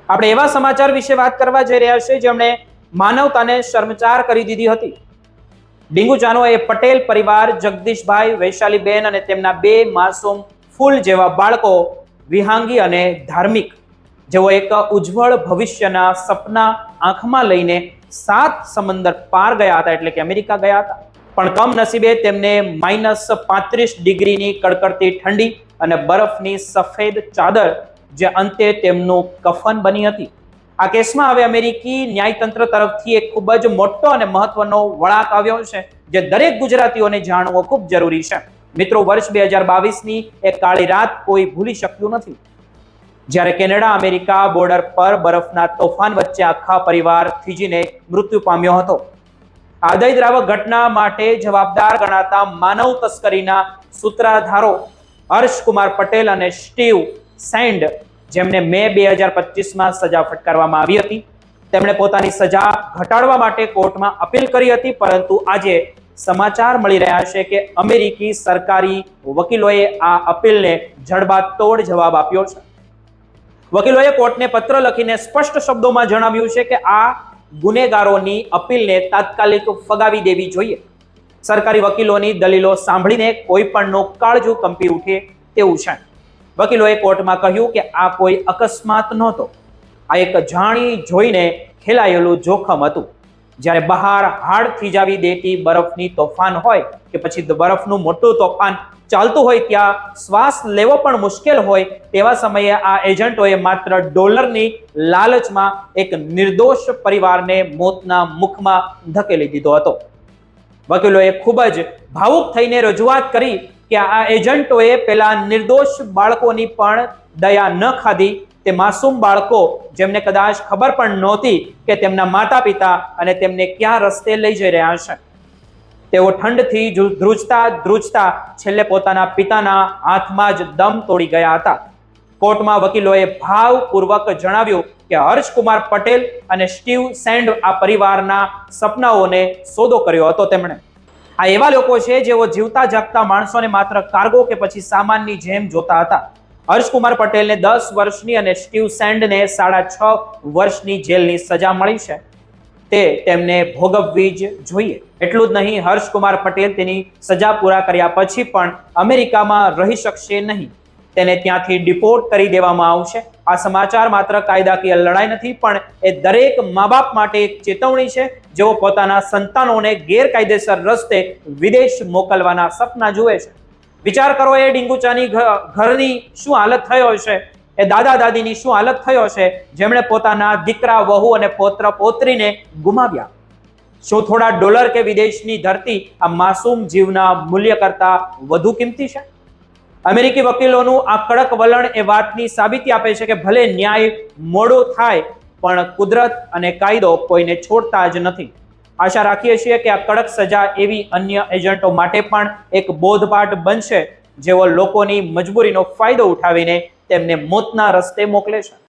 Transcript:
આપણે એવા સમાચાર વિશે વાત કરવા જઈ રહ્યા છીએ જેમણે માનવતાને શર્મચાર કરી દીધી હતી। ડીંગુચાનો એ પટેલ પરિવાર જગદીશભાઈ, વૈશાલીબેન અને તેમના બે માસૂમ ફૂલ જેવા બાળકો વિહાંગી અને ધાર્મિક જેઓ એક ઉજ્જવળ ભવિષ્યના સપના આંખમાં લઈને 7 સમંદર પાર ગયા હતા, એટલે કે અમેરિકા ગયા હતા। પણ કમનસીબે તેમને -35 ડિગ્રીની કડકડતી ઠંડી અને બરફની સફેદ ચાદર જે અંતે તેમનું કફન બની હતી। આ કેસમાં હવે અમેરિકી ન્યાયતંત્ર તરફથી એક ખૂબ જ મોટો અને મહત્વનો વળાંક આવ્યો છે, જે દરેક ગુજરાતીઓને જાણવો ખૂબ જરૂરી છે। મિત્રો, વર્ષ 2022ની એક કાળી રાત કોઈ ભૂલી શક્યું નથી, જ્યારે કેનેડા અમેરિકા બોર્ડર પર બરફના તોફાન વચ્ચે આખા પરિવાર થીજીને મૃત્યુ પામ્યો હતો। આ હૃદયદ્રાવક ઘટના માટે જવાબદાર ગણાતા માનવ તસ્કરીના સૂત્રધારો હર્ષકુમાર પટેલ અને સ્ટીવ સેન્ડ, જેમને મે 2025માં સજા ફટકારવામાં આવી હતી, તેમણે પોતાની સજા ઘટાડવા માટે કોર્ટમાં અપીલ કરી હતી, પરંતુ આજે સમાચાર મળી રહ્યા છે કે અમેરિકી સરકારી વકીલોએ આ અપીલને જડબાતોડ જવાબ આપ્યો છે। વકીલોએ કોર્ટને પત્ર લખીને સ્પષ્ટ શબ્દોમાં જણાવ્યું છે કે આ ગુનેગારોની અપીલને તાત્કાલિક ફગાવી દેવી જોઈએ। સરકારી વકીલોની દલીલો સાંભળીને કોઈ પણનું કાળજું કંપી ઉઠે તેવું છે। વકીલોએ કોર્ટમાં કહ્યું કે આ કોઈ અકસ્માત નહોતો, આ એક જાણી જોઈને ખેલાયેલું જોખમ હતું। જ્યારે બહાર હાડ થીજાવી દેતી બરફની તોફાન હોય કે પછી બરફનું મોટું તોફાન ચાલતું હોય, ત્યાં શ્વાસ લેવો પણ મુશ્કેલ હોય, તેવા સમયે આ એજન્ટોએ માત્ર ડોલરની લાલચમાં એક નિર્દોષ પરિવારને મોતના મુખમાં ધકેલી દીધો હતો। વકીલોએ ખૂબ જ ભાવુક થઈને રજૂઆત કરી કે આ એજન્ટોએ પેલા નિર્દોષ બાળકોની પણ દયા ન ખાધી, તે માસૂમ બાળકો જેમને કદાચ ખબર પણ નહોતી કે તેમના માતા પિતા અને તેમને ક્યાં રસ્તે લઈ જઈ રહ્યા છે। તેઓ ઠંડથી ધ્રુજતા છેલ્લે પોતાના પિતાના હાથમાં જ દમ તોડી ગયા હતા। કોર્ટમાં વકીલોએ ભાવપૂર્વક જણાવ્યું કે હર્ષકુમાર પટેલ અને સ્ટીવ સેન્ડ આ પરિવારના સપનાઓને સોદો કર્યો હતો। તેમણે આ એવા લોકો છે જેઓ જીવતા જાગતા માણસોને માત્ર કાર્ગો કે પછી સામાનની જેમ જોતા હતા। હર્ષકુમાર પટેલને 10 વર્ષની અને સ્ટીવ સેન્ડને 6.5 વર્ષની જેલની સજા મળી છે, તે તેમને ભોગવવી જ જોઈએ। એટલું જ નહીં, હર્ષકુમાર પટેલ તેની સજા પૂરા કર્યા પછી પણ અમેરિકામાં રહી શકશે નહીં, તેને ત્યાંથી ડિપોર્ટ કરી દેવામાં આવશે। આ સમાચાર માત્ર કાયદાકીય લડાઈ નથી, પણ એ દરેક મા બાપ માટે એક ચેતવણી છે, જેઓ પોતાના સંતાનોને ગેરકાયદેસર રસ્તે વિદેશ મોકલવાના સપના જુએ છે। વિચાર કરો, એ ડીંગુચાની ઘરની શું હાલત થયો હશે, એ દાદા દાદીની શું હાલત થયો હશે, જેમણે પોતાના દીકરા, વહુ અને પૌત્ર પૌત્રીને ગુમાવ્યા। શું થોડા ડોલર કે વિદેશની ધરતી આ માસૂમ જીવના મૂલ્ય કરતા વધુ કિંમતી છે? અમેરિકી વકીલોનું આ કડક વલણ એ વાતની સાબિતી આપે છે કે ભલે ન્યાય મોડો થાય, પણ કુદરત અને કાયદો કોઈને છોડતા જ નથી। આશા રાખીએ છીએ કે આ કડક સજા એવી અન્ય એજન્ટો માટે પણ એક બોધપાઠ બનશે, જેઓ લોકોની મજબૂરીનો ફાયદો ઉઠાવીને તેમને મોતના રસ્તે મોકલે છે।